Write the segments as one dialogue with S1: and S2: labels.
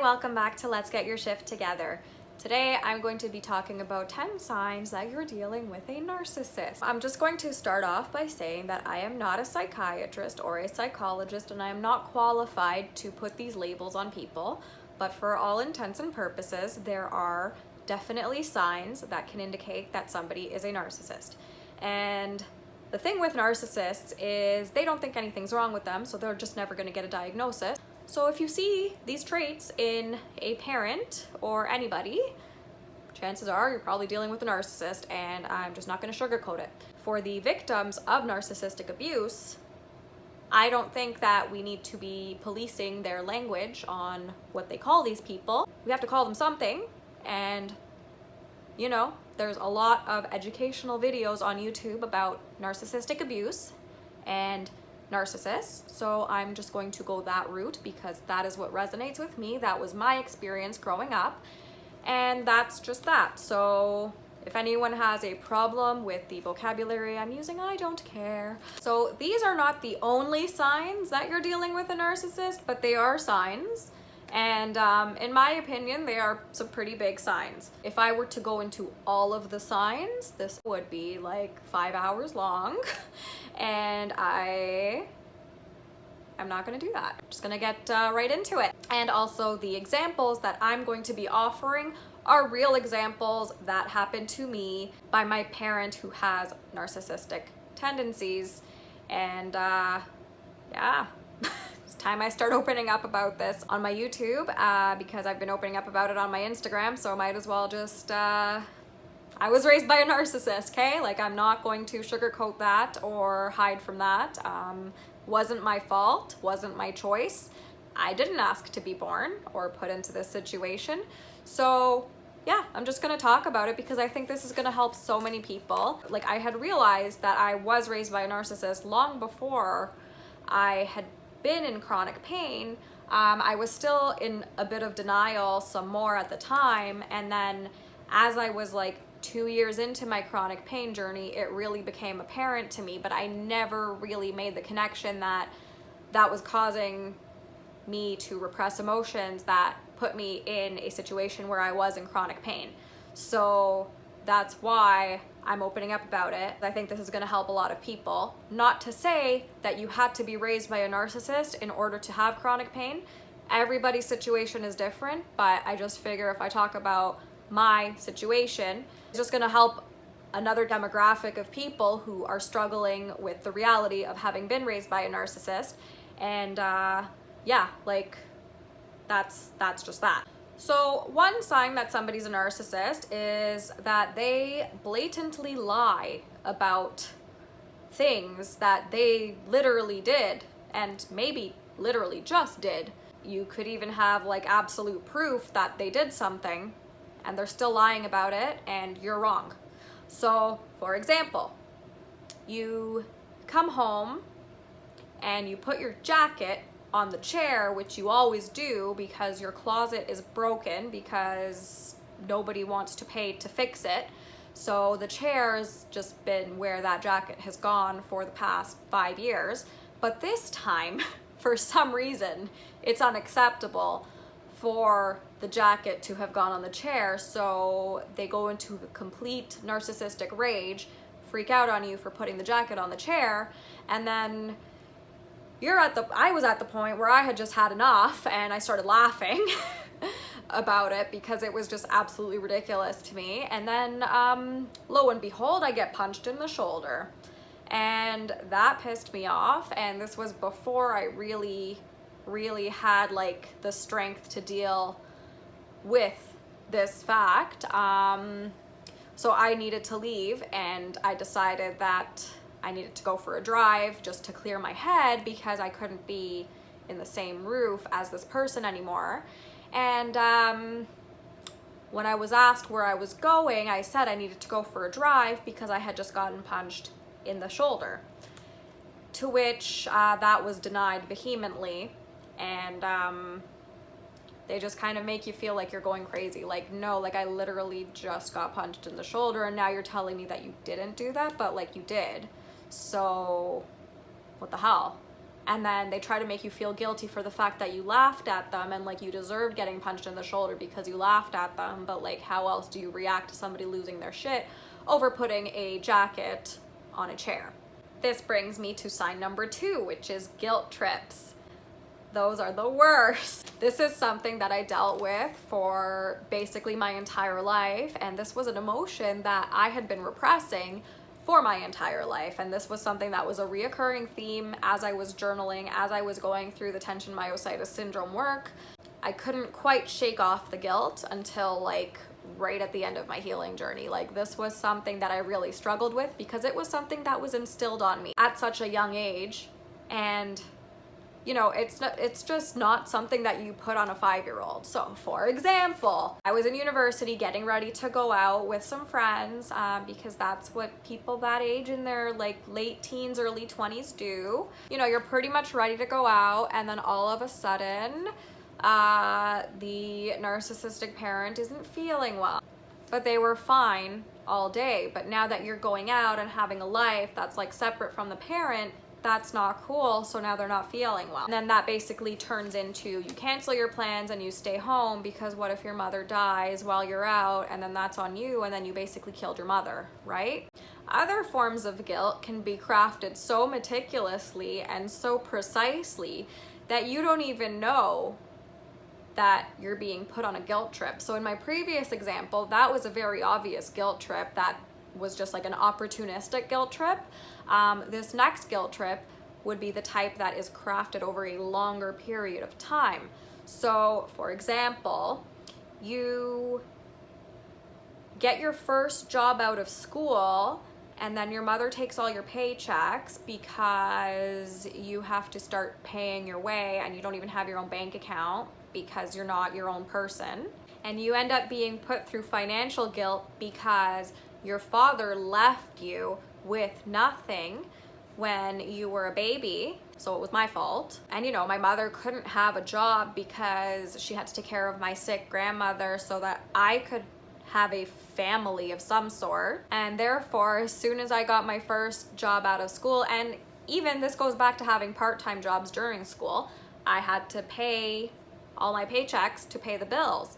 S1: welcome back to Let's Get Your Shift Together. Today I'm going to be talking about 10 signs that you're dealing with a narcissist. I'm just going to start off by saying that I am not a psychiatrist or a psychologist, and I am not qualified to put these labels on people, but for all intents and purposes, there are definitely signs that can indicate that somebody is a narcissist. And the thing with narcissists is they don't think anything's wrong with them, so they're just never going to get a diagnosis. So if you see these traits in a parent or anybody, chances are you're probably dealing with a narcissist, and I'm just not going to sugarcoat it. For the victims of narcissistic abuse, I don't think that we need to be policing their language on what they call these people. We have to call them something, and you know, there's a lot of educational videos on YouTube about narcissistic abuse and narcissists, so I'm just going to go that route because that is what resonates with me. That was my experience growing up, and that's just that. So if anyone has a problem with the vocabulary I'm using, I don't care. So these are not the only signs that you're dealing with a narcissist, but they are signs. And in my opinion, they are some pretty big signs. If I were to go into all of the signs, this would be like 5 hours long. And I'm not gonna do that. I'm just gonna get right into it. And also the examples that I'm going to be offering are real examples that happened to me by my parent who has narcissistic tendencies. And yeah. Time I start opening up about this on my YouTube because I've been opening up about it on my Instagram, so I might as well just I was raised by a narcissist, okay? Like, I'm not going to sugarcoat that or hide from that. Wasn't my fault, wasn't my choice. I didn't ask to be born or put into this situation. So yeah, I'm just gonna talk about it because I think this is gonna help so many people. Like, I had realized that I was raised by a narcissist long before I had been in chronic pain. I was still in a bit of denial, some more at the time, and then as I was like 2 years into my chronic pain journey, it really became apparent to me, but I never really made the connection that that was causing me to repress emotions that put me in a situation where I was in chronic pain. So that's why I'm opening up about it. I think this is going to help a lot of people. Not to say that you had to be raised by a narcissist in order to have chronic pain. Everybody's situation is different, but I just figure if I talk about my situation, it's just going to help another demographic of people who are struggling with the reality of having been raised by a narcissist. And yeah, like that's just that. So one sign that somebody's a narcissist is that they blatantly lie about things that they literally did, and maybe literally just did. You could even have like absolute proof that they did something and they're still lying about it, and you're wrong. So for example, you come home and you put your jacket on the chair, which you always do because your closet is broken because nobody wants to pay to fix it. So the chair's just been where that jacket has gone for the past 5 years. But this time, for some reason, it's unacceptable for the jacket to have gone on the chair. So they go into a complete narcissistic rage, freak out on you for putting the jacket on the chair, and then I was at the point where I had just had enough, and I started laughing about it because it was just absolutely ridiculous to me. And then lo and behold, I get punched in the shoulder, and that pissed me off. And this was before I really had like the strength to deal with this fact. So I needed to leave, and I decided that I needed to go for a drive just to clear my head because I couldn't be in the same roof as this person anymore. And when I was asked where I was going, I said I needed to go for a drive because I had just gotten punched in the shoulder. To which that was denied vehemently, and they just kind of make you feel like you're going crazy. Like, no, like I literally just got punched in the shoulder, and now you're telling me that you didn't do that, but like you did. So what the hell? And then they try to make you feel guilty for the fact that you laughed at them and like you deserved getting punched in the shoulder because you laughed at them. But like, how else do you react to somebody losing their shit over putting a jacket on a chair? This brings me to sign number 2, which is guilt trips. Those are the worst. This is something that I dealt with for basically my entire life, and this was an emotion that I had been repressing for my entire life. And this was something that was a reoccurring theme as I was journaling, as I was going through the tension myositis syndrome work. I couldn't quite shake off the guilt until like right at the end of my healing journey. Like, this was something that I really struggled with because it was something that was instilled on me at such a young age. And you know, it's just not something that you put on a 5-year-old. So for example, I was in university getting ready to go out with some friends because that's what people that age in their like late teens, early 20s do. You know, you're pretty much ready to go out, and then all of a sudden, the narcissistic parent isn't feeling well. But they were fine all day. But now that you're going out and having a life that's like separate from the parent, that's not cool, so now they're not feeling well. And then that basically turns into you cancel your plans and you stay home because what if your mother dies while you're out, and then that's on you, and then you basically killed your mother, right? Other forms of guilt can be crafted so meticulously and so precisely that you don't even know that you're being put on a guilt trip. So in my previous example, that was a very obvious guilt trip that was just like an opportunistic guilt trip. This next guilt trip would be the type that is crafted over a longer period of time. So for example, you get your first job out of school, and then your mother takes all your paychecks because you have to start paying your way, and you don't even have your own bank account because you're not your own person. And you end up being put through financial guilt because your father left you with nothing when you were a baby, so it was my fault. And you know, my mother couldn't have a job because she had to take care of my sick grandmother so that I could have a family of some sort. And therefore, as soon as I got my first job out of school, and even this goes back to having part-time jobs during school, I had to pay all my paychecks to pay the bills.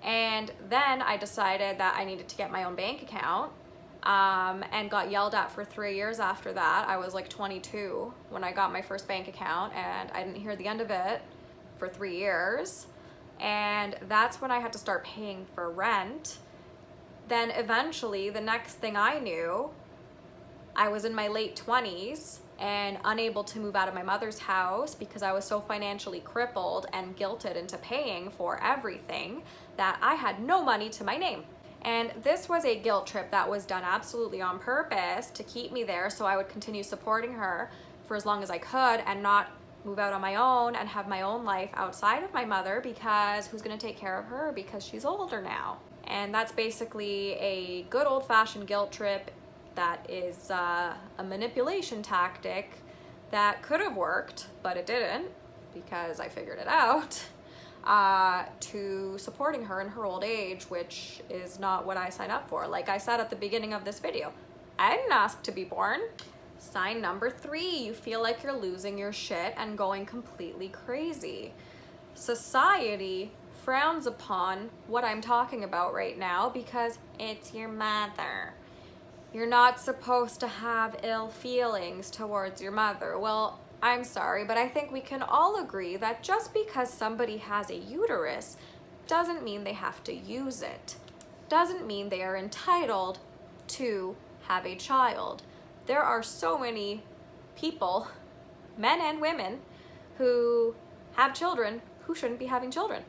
S1: And then I decided that I needed to get my own bank account, and got yelled at for 3 years after that. I was like 22 when I got my first bank account, and I didn't hear the end of it for 3 years. And that's when I had to start paying for rent. Then eventually, the next thing I knew, I was in my late 20s and unable to move out of my mother's house because I was so financially crippled and guilted into paying for everything that I had no money to my name. And this was a guilt trip that was done absolutely on purpose to keep me there so I would continue supporting her for as long as I could and not move out on my own and have my own life outside of my mother, because who's going to take care of her because she's older now. And that's basically a good old-fashioned guilt trip that is a manipulation tactic that could have worked, but it didn't because I figured it out, to supporting her in her old age, which is not what I signed up for. Like I said at the beginning of this video, I didn't ask to be born. Sign number 3, you feel like you're losing your shit and going completely crazy. Society frowns upon what I'm talking about right now because it's your mother. You're not supposed to have ill feelings towards your mother. Well, I'm sorry, but I think we can all agree that just because somebody has a uterus doesn't mean they have to use it. Doesn't mean they are entitled to have a child. There are so many people, men and women, who have children who shouldn't be having children.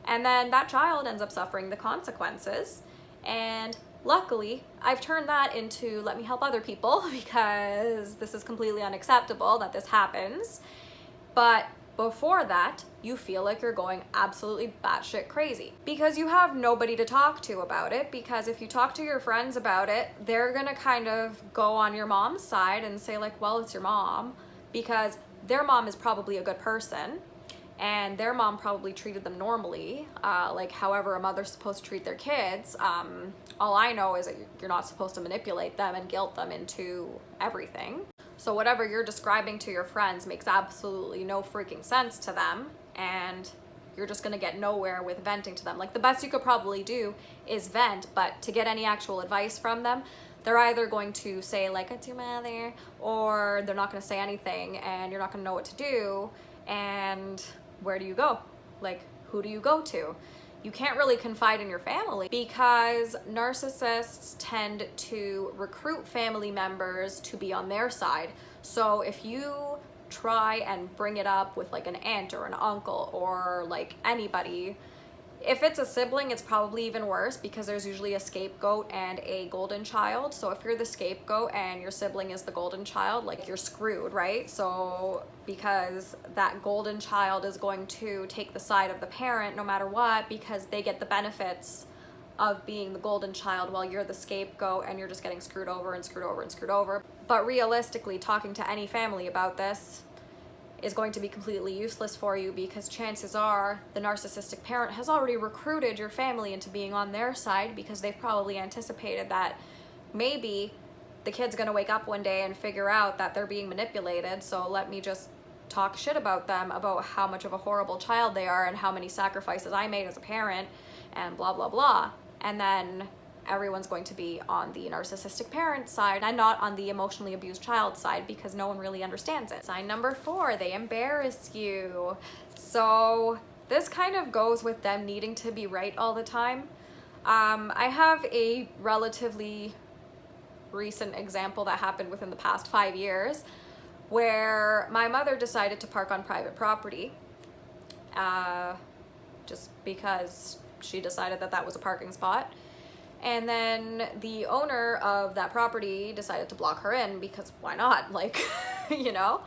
S1: And then that child ends up suffering the consequences. And luckily, I've turned that into let me help other people because this is completely unacceptable that this happens. But before that, you feel like you're going absolutely batshit crazy because you have nobody to talk to about it. Because if you talk to your friends about it, they're gonna kind of go on your mom's side and say like, well, it's your mom, because their mom is probably a good person and their mom probably treated them normally, like however a mother's supposed to treat their kids. All I know is that you're not supposed to manipulate them and guilt them into everything. So whatever you're describing to your friends makes absolutely no freaking sense to them, and you're just gonna get nowhere with venting to them. Like, the best you could probably do is vent, but to get any actual advice from them, they're either going to say like, it's your mother, or they're not gonna say anything and you're not gonna know what to do. And where do you go? Like, who do you go to? You can't really confide in your family because narcissists tend to recruit family members to be on their side. So if you try and bring it up with like an aunt or an uncle or like anybody, if it's a sibling, it's probably even worse because there's usually a scapegoat and a golden child. So if you're the scapegoat and your sibling is the golden child, like, you're screwed, right? So because that golden child is going to take the side of the parent no matter what, because they get the benefits of being the golden child while you're the scapegoat and you're just getting screwed over and screwed over and screwed over. But realistically, talking to any family about this is going to be completely useless for you because chances are the narcissistic parent has already recruited your family into being on their side because they've probably anticipated that maybe the kid's gonna wake up one day and figure out that they're being manipulated, so let me just talk shit about them, about how much of a horrible child they are and how many sacrifices I made as a parent and blah blah blah. And then everyone's going to be on the narcissistic parent side and not on the emotionally abused child side because no one really understands it. Sign number 4, they embarrass you. So this kind of goes with them needing to be right all the time. I have a relatively recent example that happened within the past 5 years where my mother decided to park on private property just because she decided that that was a parking spot. And then the owner of that property decided to block her in because why not? Like, you know?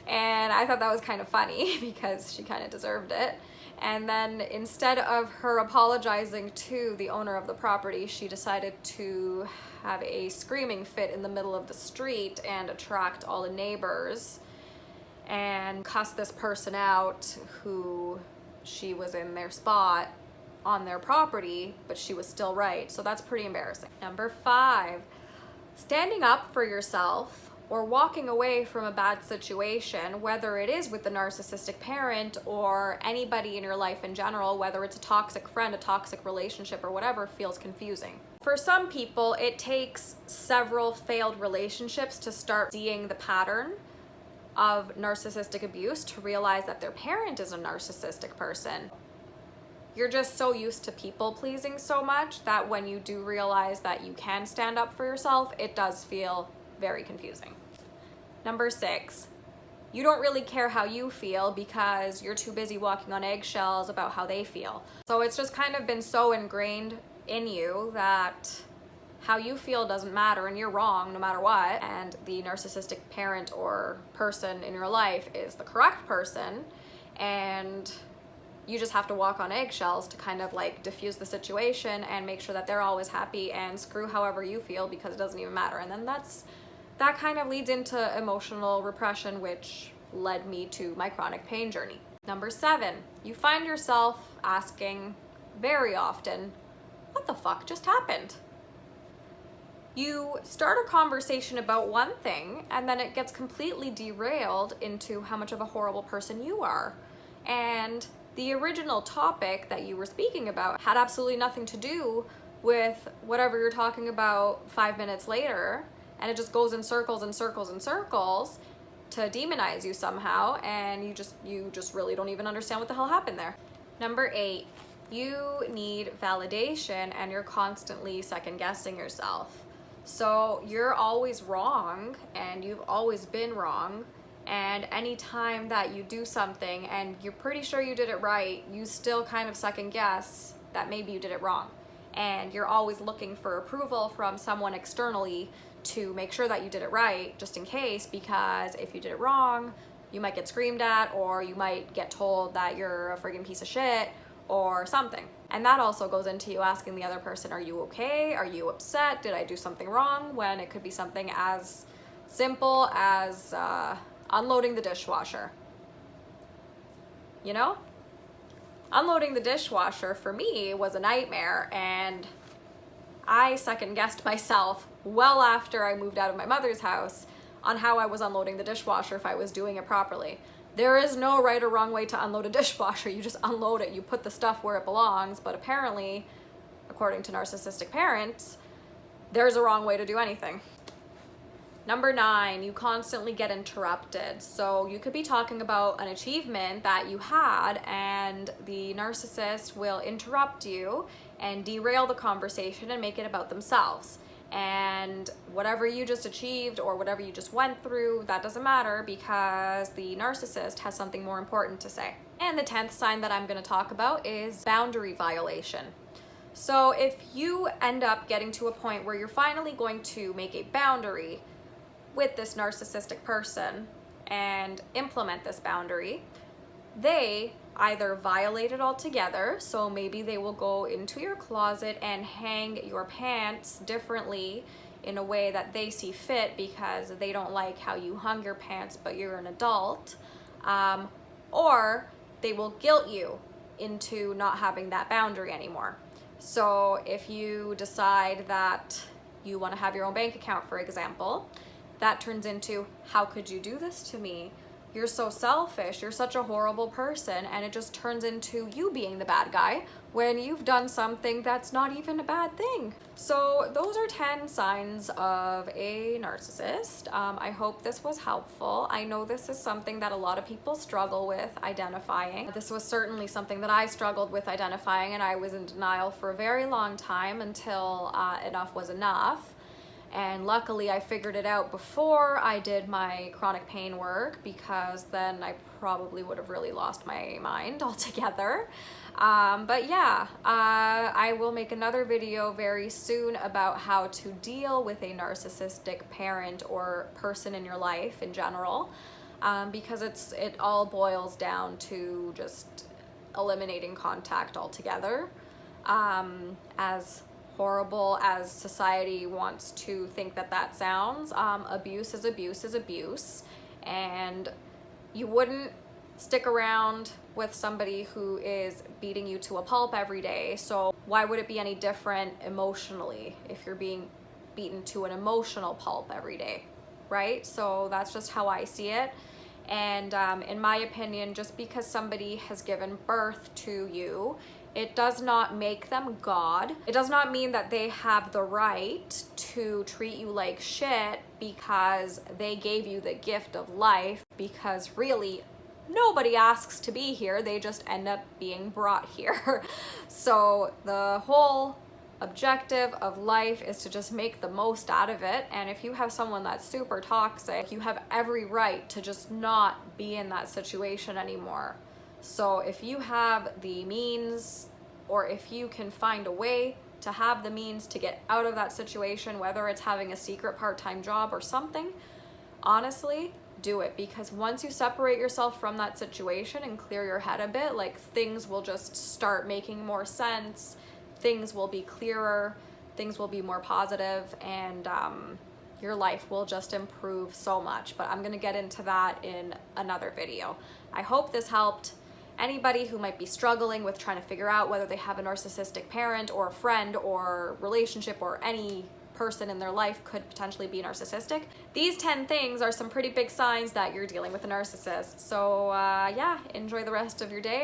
S1: And I thought that was kind of funny because she kind of deserved it. And then instead of her apologizing to the owner of the property, she decided to have a screaming fit in the middle of the street and attract all the neighbors and cuss this person out who she was in their spot on their property, but she was still right. So that's pretty embarrassing. Number 5, standing up for yourself or walking away from a bad situation, whether it is with the narcissistic parent or anybody in your life in general, whether it's a toxic friend, a toxic relationship, or whatever, feels confusing. For some people, it takes several failed relationships to start seeing the pattern of narcissistic abuse to realize that their parent is a narcissistic person. You're just so used to people pleasing so much that when you do realize that you can stand up for yourself, it does feel very confusing. Number 6, you don't really care how you feel because you're too busy walking on eggshells about how they feel. So it's just kind of been so ingrained in you that how you feel doesn't matter and you're wrong no matter what, and the narcissistic parent or person in your life is the correct person, and you just have to walk on eggshells to kind of like diffuse the situation and make sure that they're always happy and screw however you feel because it doesn't even matter. And then that kind of leads into emotional repression, which led me to my chronic pain journey. Number 7, you find yourself asking very often, what the fuck just happened? You start a conversation about one thing and then it gets completely derailed into how much of a horrible person you are. And the original topic that you were speaking about had absolutely nothing to do with whatever you're talking about 5 minutes later, and it just goes in circles and circles and circles to demonize you somehow, and you just really don't even understand what the hell happened there. Number 8, you need validation and you're constantly second guessing yourself. So you're always wrong and you've always been wrong. And anytime that you do something and you're pretty sure you did it right, you still kind of second guess that maybe you did it wrong. And you're always looking for approval from someone externally to make sure that you did it right, just in case, because if you did it wrong, you might get screamed at or you might get told that you're a friggin' piece of shit or something. And that also goes into you asking the other person, are you okay? Are you upset? Did I do something wrong? When it could be something as simple as unloading the dishwasher. You know? Unloading the dishwasher for me was a nightmare, and I second guessed myself well after I moved out of my mother's house on how I was unloading the dishwasher if I was doing it properly. There is no right or wrong way to unload a dishwasher. You just unload it, you put the stuff where it belongs, but apparently, according to narcissistic parents, there's a wrong way to do anything. Number 9, you constantly get interrupted. So you could be talking about an achievement that you had and the narcissist will interrupt you and derail the conversation and make it about themselves. And whatever you just achieved or whatever you just went through, that doesn't matter because the narcissist has something more important to say. And the 10th sign that I'm going to talk about is boundary violation. So if you end up getting to a point where you're finally going to make a boundary with this narcissistic person and implement this boundary, they either violate it altogether, so maybe they will go into your closet and hang your pants differently in a way that they see fit because they don't like how you hung your pants but you're an adult, or they will guilt you into not having that boundary anymore. So if you decide that you want to have your own bank account, for example, that turns into, how could you do this to me? You're so selfish, you're such a horrible person, and it just turns into you being the bad guy when you've done something that's not even a bad thing. So those are 10 signs of a narcissist. I hope this was helpful. I know this is something that a lot of people struggle with identifying. This was certainly something that I struggled with identifying, and I was in denial for a very long time until enough was enough. And luckily I figured it out before I did my chronic pain work, because then I probably would have really lost my mind altogether. But yeah, I will make another video very soon about how to deal with a narcissistic parent or person in your life in general, because it all boils down to just eliminating contact altogether. As horrible as society wants to think that sounds, abuse is abuse is abuse, and you wouldn't stick around with somebody who is beating you to a pulp every day. So why would it be any different emotionally if you're being beaten to an emotional pulp every day, right? So that's just how I see it. And in my opinion, just because somebody has given birth to you, it does not make them God. It does not mean that they have the right to treat you like shit because they gave you the gift of life, because really nobody asks to be here, they just end up being brought here. So the whole objective of life is to just make the most out of it, and if you have someone that's super toxic, you have every right to just not be in that situation anymore. So if you have the means, or if you can find a way to have the means to get out of that situation, whether it's having a secret part-time job or something, honestly, do it. Because once you separate yourself from that situation and clear your head a bit, like, things will just start making more sense, things will be clearer, things will be more positive, and your life will just improve so much. But I'm gonna get into that in another video. I hope this helped. Anybody who might be struggling with trying to figure out whether they have a narcissistic parent or a friend or relationship, or any person in their life could potentially be narcissistic, these 10 things are some pretty big signs that you're dealing with a narcissist. So yeah, enjoy the rest of your day.